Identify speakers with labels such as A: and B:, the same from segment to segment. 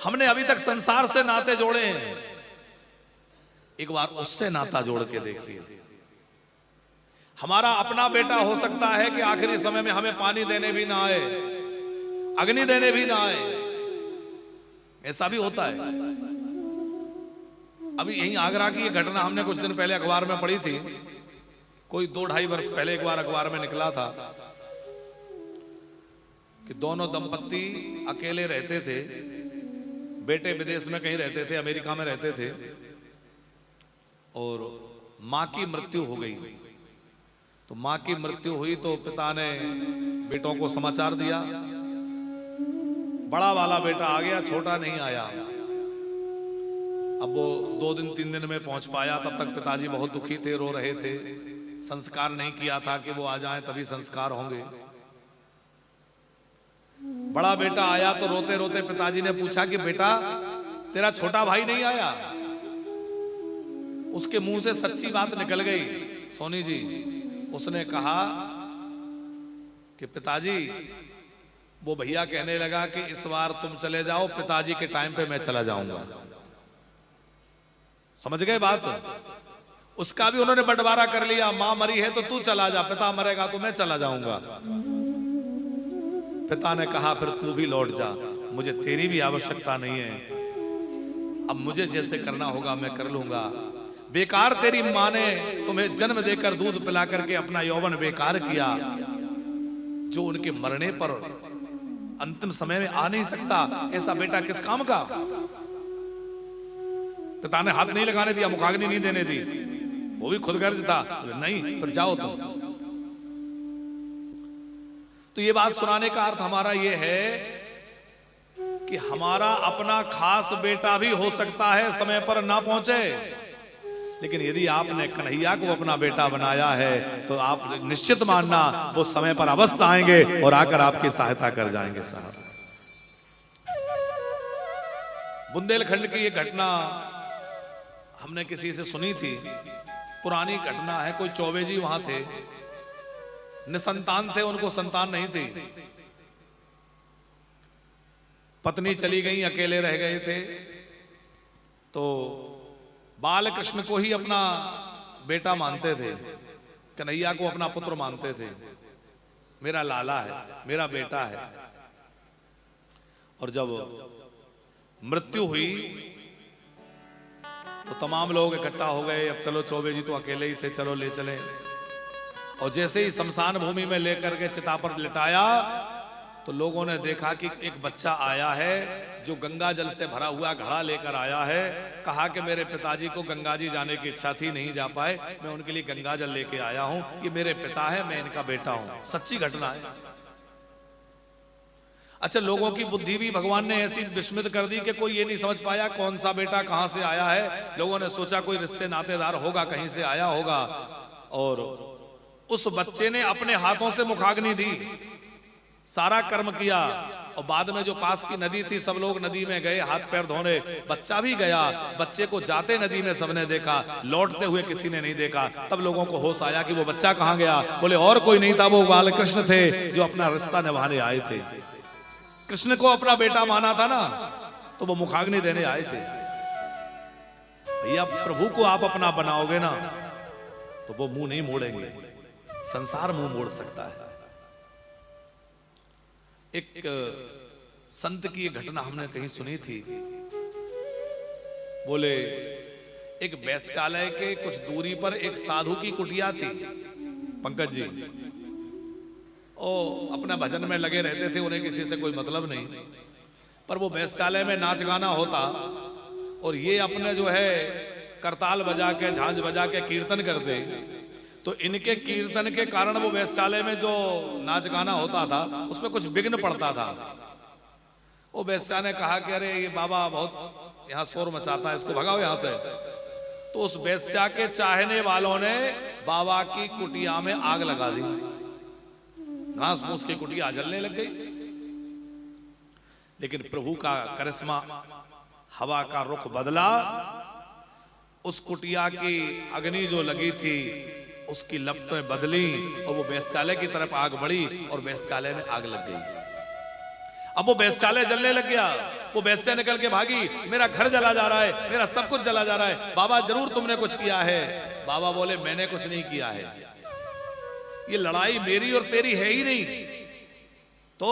A: हमने अभी तक संसार से नाते जोड़े हैं, एक बार उससे नाता जोड़ के देखिए। हमारा अपना बेटा हो सकता है कि आखिरी समय में हमें पानी देने भी ना आए, अग्नि देने भी ना आए, ऐसा भी होता है। अभी यहीं आगरा की ये घटना हमने कुछ दिन पहले अखबार में पढ़ी थी, कोई 2-2.5 वर्ष पहले एक बार अखबार में निकला था कि दोनों दंपत्ति अकेले रहते थे, बेटे विदेश में कहीं रहते थे, अमेरिका में रहते थे, और मां की मृत्यु हो गई। तो मां की मृत्यु हुई तो पिता ने बेटों को समाचार दिया। बड़ा वाला बेटा आ गया, छोटा नहीं आया। अब वो 2 दिन 3 दिन में पहुंच पाया, तब तक पिताजी बहुत दुखी थे, रो रहे थे। संस्कार नहीं किया था कि वो आ जाएं तभी संस्कार होंगे। बड़ा बेटा आया तो रोते रोते पिताजी ने पूछा कि बेटा तेरा छोटा भाई नहीं आया? उसके मुंह से सच्ची बात निकल गई, सोनी जी। उसने कहा कि पिताजी, वो भैया कहने लगा कि इस बार तुम चले जाओ, पिताजी के टाइम पे मैं चला जाऊंगा। समझ गए बात? उसका भी उन्होंने बंटवारा कर लिया, मां मरी है तो तू चला जा, पिता मरेगा तो मैं चला जाऊंगा। पिता ने कहा फिर तू भी लौट जा, मुझे तेरी भी आवश्यकता नहीं है, अब मुझे जैसे करना होगा मैं कर लूंगा। बेकार तेरी मां ने तुम्हें जन्म देकर दूध पिला करके अपना यौवन बेकार किया, जो उनके मरने पर अंतिम समय में आ नहीं सकता, ऐसा बेटा किस काम का? पिता ने हाथ नहीं लगाने दिया, मुखाग्नि नहीं देने दी, वो भी खुदगर्ज था, नहीं फिर जाओ तुम। तो ये बात सुनाने का अर्थ हमारा ये है कि हमारा अपना खास बेटा भी हो सकता है समय पर ना पहुंचे, लेकिन यदि आपने कन्हैया को अपना बेटा बनाया है तो आप निश्चित मानना वो समय पर अवश्य आएंगे और आकर आपकी सहायता कर जाएंगे। साहब, बुंदेलखंड की ये घटना हमने किसी से सुनी थी, पुरानी घटना है। कोई चौबे जी वहां थे, निसंतान थे, उनको संतान नहीं थी। पत्नी चली गई, अकेले रह गए थे, तो बाल कृष्ण को ही अपना बेटा मानते थे, कन्हैया को अपना पुत्र मानते थे। मेरा लाला है, मेरा बेटा है। और जब मृत्यु हुई तो तमाम लोग इकट्ठा हो गए, अब चलो चौबे जी तो अकेले ही थे, चलो ले चले। और जैसे ही शमशान भूमि में लेकर के चिता पर लिटाया तो लोगों ने देखा कि एक बच्चा आया है जो गंगा जल से भरा हुआ घड़ा लेकर आया है। कहा कि मेरे पिताजी को गंगा जी जाने की इच्छा थी, नहीं जा पाए, मैं उनके लिए गंगा जल लेके आया हूं, ये मेरे पिता है, मैं इनका बेटा हूं। सच्ची घटना है। अच्छा, लोगों की बुद्धि भी भगवान ने ऐसी विस्मित कर दी कि कोई ये नहीं समझ पाया कौन सा बेटा कहां से आया है। लोगों ने सोचा कोई रिश्ते नातेदार होगा, कहीं से आया होगा, और उस बच्चे ने अपने हाथों से मुखाग्नि दी, सारा कर्म किया। और बाद में जो पास की नदी थी, सब लोग नदी में गए हाथ पैर धोने, बच्चा भी गया। बच्चे को जाते नदी में सबने देखा, लौटते हुए किसी ने नहीं देखा। तब लोगों को होश आया कि वो बच्चा कहां गया। बोले और कोई नहीं था, वो बालकृष्ण थे जो अपना रिश्ता निभाने आए थे। कृष्ण को अपना बेटा माना था ना, तो वो मुखाग्नि देने आए थे। भैया, प्रभु को आप अपना बनाओगे ना तो वो मुंह नहीं मोड़ेंगे, संसार मुंह मोड़ सकता है। एक संत की घटना हमने कहीं सुनी थी। बोले एक वैश्यालय के कुछ दूरी पर एक साधु की कुटिया थी, पंकज जी, और अपना भजन में लगे रहते थे, उन्हें किसी से कोई मतलब नहीं। पर वो वैश्यालय में नाच गाना होता और ये अपने जो है करताल बजा के, झांझ बजा के कीर्तन करते। तो इनके कीर्तन के कारण वो वैश्यालय में जो नाच गाना होता था उसमें कुछ विघ्न पड़ता था। वो वैश्या ने कहा कि अरे ये बाबा बहुत यहाँ शोर मचाता है, इसको भगाओ यहाँ से। तो उस वैश्या के चाहने वालों ने बाबा की कुटिया में आग लगा दी, घास फूस की कुटिया जलने लग गई। लेकिन प्रभु का करिश्मा, हवा का रुख बदला, उस कुटिया की अग्नि जो लगी थी उसकी लपटें बदली और वो वैश्यालय की तरफ आग बढ़ी और वैश्यालय में आग लग गई। अब वो वैश्यालय जलने लग गया। वो वैश्या निकल के भागी, मेरा घर जला जा रहा है, मेरा सब कुछ जला जा रहा है, बाबा जरूर तुमने कुछ किया है। बाबा बोले मैंने कुछ नहीं किया है, ये लड़ाई मेरी और तेरी है ही नहीं। तो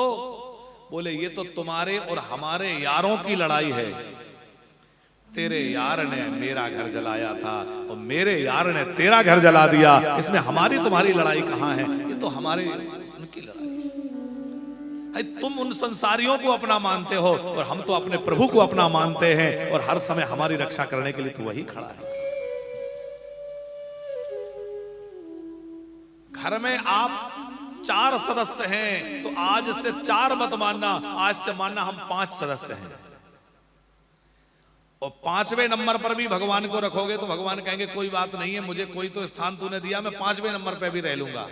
A: बोले ये तो तुम्हारे और हमारे यारों की लड़ाई है। तेरे यार ने मेरा घर जलाया था और मेरे यार ने तेरा घर जला दिया, इसमें हमारी तुम्हारी लड़ाई कहां है? ये तो हमारी उनकी लड़ाई है। तुम उन संसारियों को अपना मानते हो और हम तो अपने प्रभु को अपना मानते हैं, और हर समय हमारी रक्षा करने के लिए तो वही खड़ा है। घर में आप 4 सदस्य हैं तो आज से 4 मत मानना, आज से मानना हम 5 सदस्य हैं। और 5वें नंबर पर भी भगवान को रखोगे तो भगवान कहेंगे कोई बात नहीं है, मुझे कोई तो स्थान तूने दिया, मैं 5वें नंबर पे भी रह लूंगा।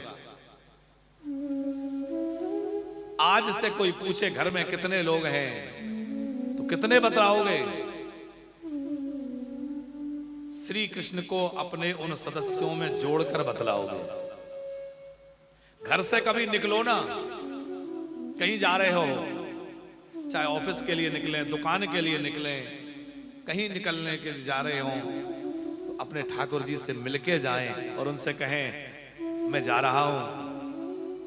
A: आज से कोई पूछे घर में कितने लोग हैं तो कितने बताओगे? श्री कृष्ण को अपने उन सदस्यों में जोड़कर बतलाओगे। घर से कभी निकलो ना, कहीं जा रहे हो, चाहे ऑफिस के लिए निकले, दुकान के लिए निकले, कहीं निकलने के लिए जा रहे हो तो अपने ठाकुर जी से मिलके जाएं और उनसे कहें मैं जा रहा हूं,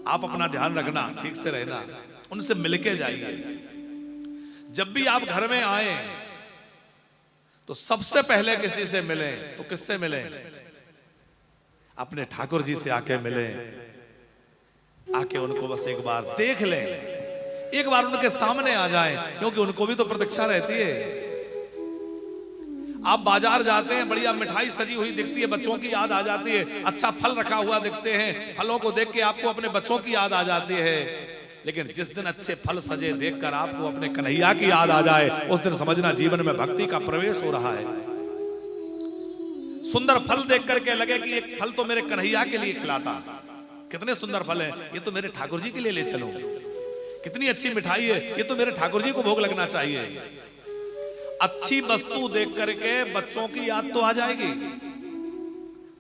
A: आप अपना ध्यान रखना, ठीक से रहना। उनसे मिलके जाइए। जब भी आप घर में आए तो सबसे पहले किसी से मिले तो किससे मिले? अपने ठाकुर जी से आके मिले, आके उनको बस एक बार देख लें, एक बार उनके सामने आ जाएं, क्योंकि उनको भी तो प्रतीक्षा रहती है। आप बाजार जाते हैं, बढ़िया मिठाई सजी हुई दिखती है, बच्चों की याद आ जाती है, अच्छा फल रखा हुआ दिखते हैं, फलों को देख के आपको अपने बच्चों की याद आ जाती है। लेकिन जिस दिन अच्छे फल सजे देखकर आपको अपने कन्हैया की याद आ जाए, उस दिन समझना जीवन में भक्ति का प्रवेश हो रहा है। सुंदर फल देख करके लगे कि एक फल तो मेरे कन्हैया के लिए खिलाता, कितने सुंदर फल है, ये तो मेरे ठाकुर जी के लिए ले चलो। कितनी अच्छी मिठाई है, ये तो मेरे ठाकुर जी को भोग लगना चाहिए। अच्छी वस्तु देख करके बच्चों की याद तो आ जाएगी,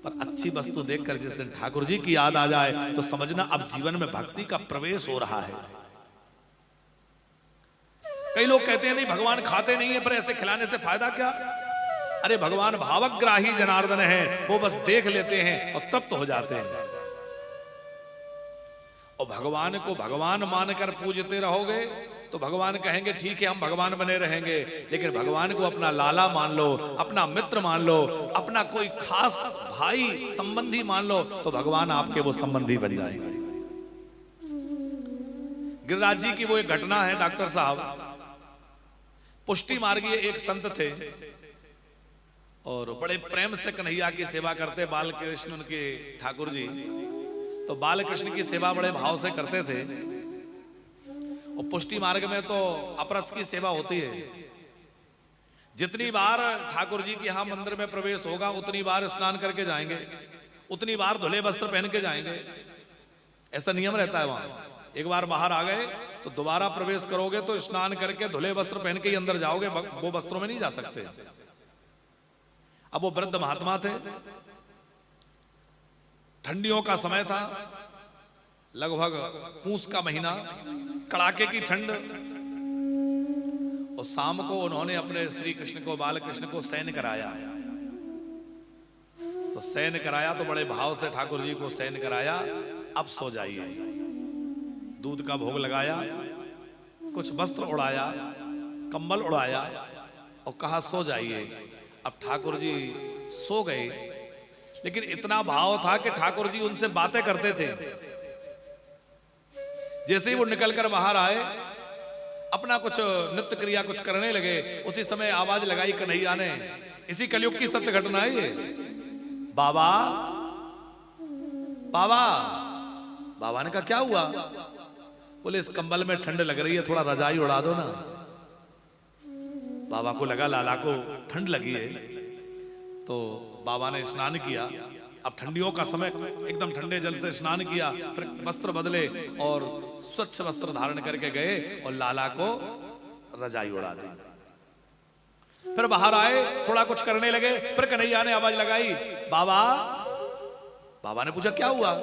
A: पर अच्छी वस्तु देखकर जिस दिन ठाकुर जी की याद आ जाए तो समझना अब जीवन में भक्ति का प्रवेश हो रहा है। कई लोग कहते हैं नहीं भगवान खाते नहीं है, पर ऐसे खिलाने से फायदा क्या? अरे भगवान भावग्राही जनार्दन है, वो बस देख लेते हैं और तृप्त हो जाते हैं। और भगवान को भगवान मानकर पूजते रहोगे तो भगवान कहेंगे ठीक है हम भगवान बने रहेंगे, लेकिन भगवान को अपना लाला मान लो, अपना मित्र मान लो, अपना कोई खास भाई संबंधी मान लो, तो भगवान आपके वो संबंधी बन जाएंगे। गिरिराज जी की वो एक घटना है, डॉक्टर साहब पुष्टि मार्गीय एक संत थे और बड़े प्रेम से कन्हैया की सेवा करते, बाल कृष्ण उनके ठाकुर जी, तो बाल कृष्ण की सेवा बड़े भाव से करते थे। और पुष्टि मार्ग में तो अपरस की सेवा होती है। जितनी बार ठाकुर जी के यहां मंदिर में प्रवेश होगा उतनी बार स्नान करके जाएंगे, उतनी बार धुले वस्त्र पहन के जाएंगे, ऐसा नियम रहता है वहां। एक बार बाहर आ गए तो दोबारा प्रवेश करोगे तो स्नान करके धुले वस्त्र पहन के ही अंदर जाओगे, वो वस्त्रों में नहीं जा सकते। अब वो वृद्ध महात्मा थे, ठंडियों का समय था, लगभग पूस का महीना, कड़ाके की ठंड, और शाम को उन्होंने अपने श्री कृष्ण को, बाल कृष्ण को शयन कराया। तो शयन कराया तो बड़े भाव से ठाकुर जी को शयन कराया, अब सो जाइए। दूध का भोग लगाया, कुछ वस्त्र उड़ाया, कंबल उड़ाया और कहा सो जाइए। अब ठाकुर जी सो गए, लेकिन इतना भाव था कि ठाकुर जी उनसे बातें करते थे। जैसे ही वो निकलकर बाहर आए, अपना कुछ नृत्य क्रिया कुछ करने लगे, उसी समय आवाज लगाई कन्हैया ने, इसी कलयुग की सत्य घटना है ये। बाबा बाबा, बाबा ने कहा क्या हुआ? बोले इस कंबल में ठंड लग रही है, थोड़ा रजाई उड़ा दो ना। बाबा को लगा लाला को ठंड लगी है, तो बाबा ने स्नान किया। अब ठंडियों का समय, एकदम ठंडे जल से स्नान किया, फिर वस्त्र बदले और स्वच्छ वस्त्र धारण करके गए और लाला को रजाई उड़ा दी। फिर बाहर आए, थोड़ा कुछ करने लगे, फिर कन्हैया ने आवाज लगाई बाबा। बाबा ने पूछा क्या हुआ?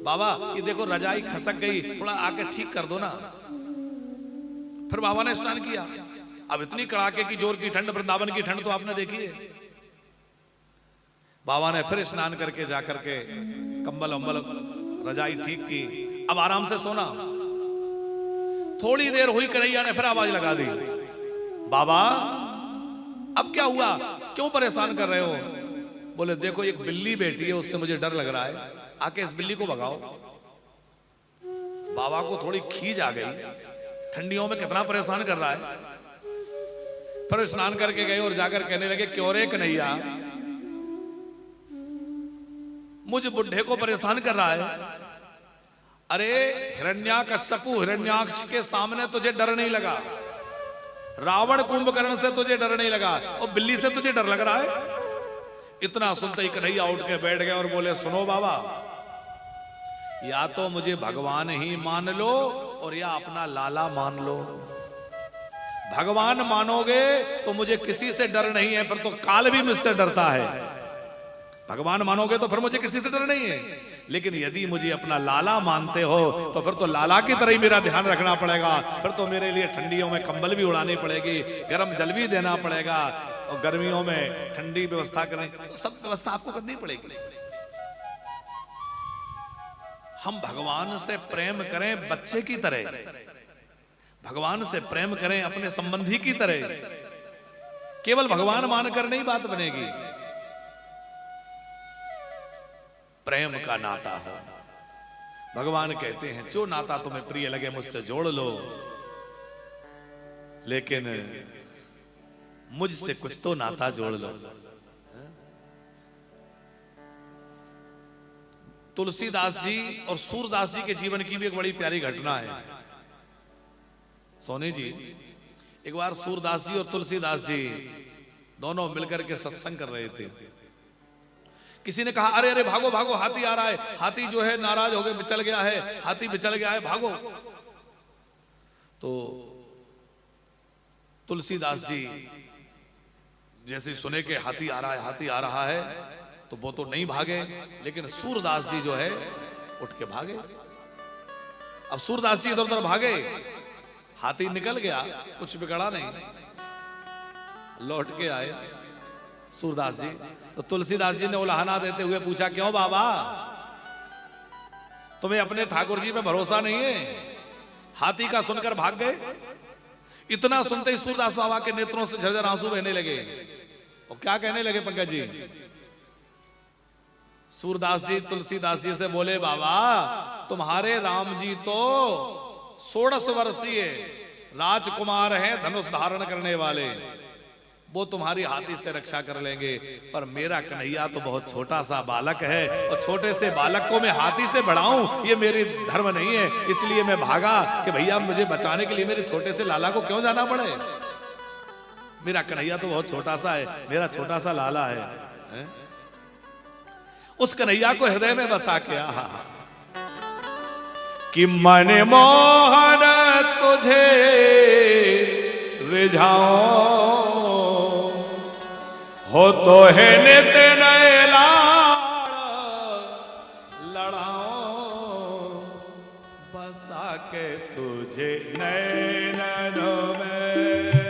A: बाबा ये देखो रजाई खसक गई, थोड़ा आके ठीक कर दो ना। फिर बाबा ने स्नान किया। अब इतनी कड़ाके की जोर की ठंड, वृंदावन की ठंड तो आपने देखी है। बाबा ने फिर स्नान करके जाकर के कंबल अम्बल रजाई ठीक की, अब आराम से सोना। थोड़ी देर हुई, कन्हैया ने फिर आवाज लगा दी, बाबा अब क्या हुआ, क्यों परेशान कर रहे हो? बोले देखो एक बिल्ली बैठी है, उससे मुझे डर लग रहा है, आके इस बिल्ली को भगाओ। बाबा को थोड़ी खीज आ गई, ठंडियों में कितना परेशान कर रहा है। फिर स्नान करके गए और जाकर कहने लगे, क्यों रे कन्हैया, मुझ बुढ़े को परेशान कर रहा है? अरे हिरण्याकश्यपु हिरण्याक्ष के सामने तुझे डर नहीं लगा, रावण कुंभकर्ण से तुझे डर नहीं लगा, और बिल्ली से तुझे डर लग रहा है? इतना सुनते ही कन्हैया उठ के बैठ गए और बोले, सुनो बाबा, या तो मुझे भगवान ही मान लो और या अपना लाला मान लो। भगवान मानोगे तो मुझे किसी से डर नहीं है, फिर तो काल भी मुझसे डरता है। भगवान मानोगे तो फिर मुझे किसी से डर नहीं है, लेकिन यदि मुझे अपना लाला मानते हो तो फिर तो लाला की तरह ही मेरा ध्यान रखना पड़ेगा। फिर तो मेरे लिए ठंडियों में कंबल भी उड़ानी पड़ेगी, गर्म जल भी देना पड़ेगा, और गर्मियों में ठंडी व्यवस्था करनी, तो सब व्यवस्था आपको करनी पड़ेगी। हम भगवान से प्रेम करें बच्चे की तरह, भगवान से प्रेम करें अपने संबंधी की तरह। केवल भगवान मानकर नहीं बात बनेगी, प्रेम का नाता हो। भगवान कहते हैं, जो नाता तुम्हें प्रिय लगे मुझसे जोड़ लो, लेकिन मुझसे कुछ तो नाता जोड़ लो। तुलसीदास जी और सूरदास जी के जीवन की भी एक बड़ी प्यारी घटना है। सोनी जी, एक बार सूरदास जी और तुलसीदास जी दोनों मिलकर के सत्संग कर रहे थे। किसी ने कहा, अरे अरे भागो भागो, हाथी आ रहा है, हाथी जो है नाराज हो गया, बिचल गया है, हाथी बिचल गया है, भागो। तो तुलसीदास जी जैसे सुने के हाथी आ रहा है, हाथी आ रहा है, तो वो तो नहीं भागे, लेकिन सूरदास जी जो है उठ के भागे। अब सूरदास जी इधर उधर भागे, हाथी निकल गया, कुछ बिगड़ा नहीं, लौट के आए सूरदास जी। तो तुलसीदास जी ने उलाहना देते हुए पूछा, क्यों बाबा, तुम्हें अपने ठाकुर जी पे भरोसा नहीं है? हाथी का सुनकर भाग गए। इतना सुनते ही सूरदास बाबा के नेत्रों से झरझर आंसू बहने लगे। और क्या कहने लगे पंकज जी? सूरदास जी तुलसीदास जी से बोले, बाबा तुम्हारे राम जी तो 16 वर्षीय राजकुमार हैं, धनुष धारण करने वाले, वो तुम्हारी हाथी से रक्षा कर लेंगे, पर मेरा कन्हैया तो बहुत छोटा सा बालक है, और छोटे से बालक को मैं हाथी से बढ़ाऊं, ये मेरी धर्म नहीं है। इसलिए मैं भागा कि भैया मुझे बचाने के लिए मेरे छोटे से लाला को क्यों जाना पड़े। मेरा कन्हैया तो बहुत छोटा सा है, मेरा छोटा सा लाला है। उस कन्हैया को हृदय में बसा के कि मन मोहन तुझे रिझाओ, हो तो है नित नए लाड़ लड़ाओ, बसा के तुझे नैनों में।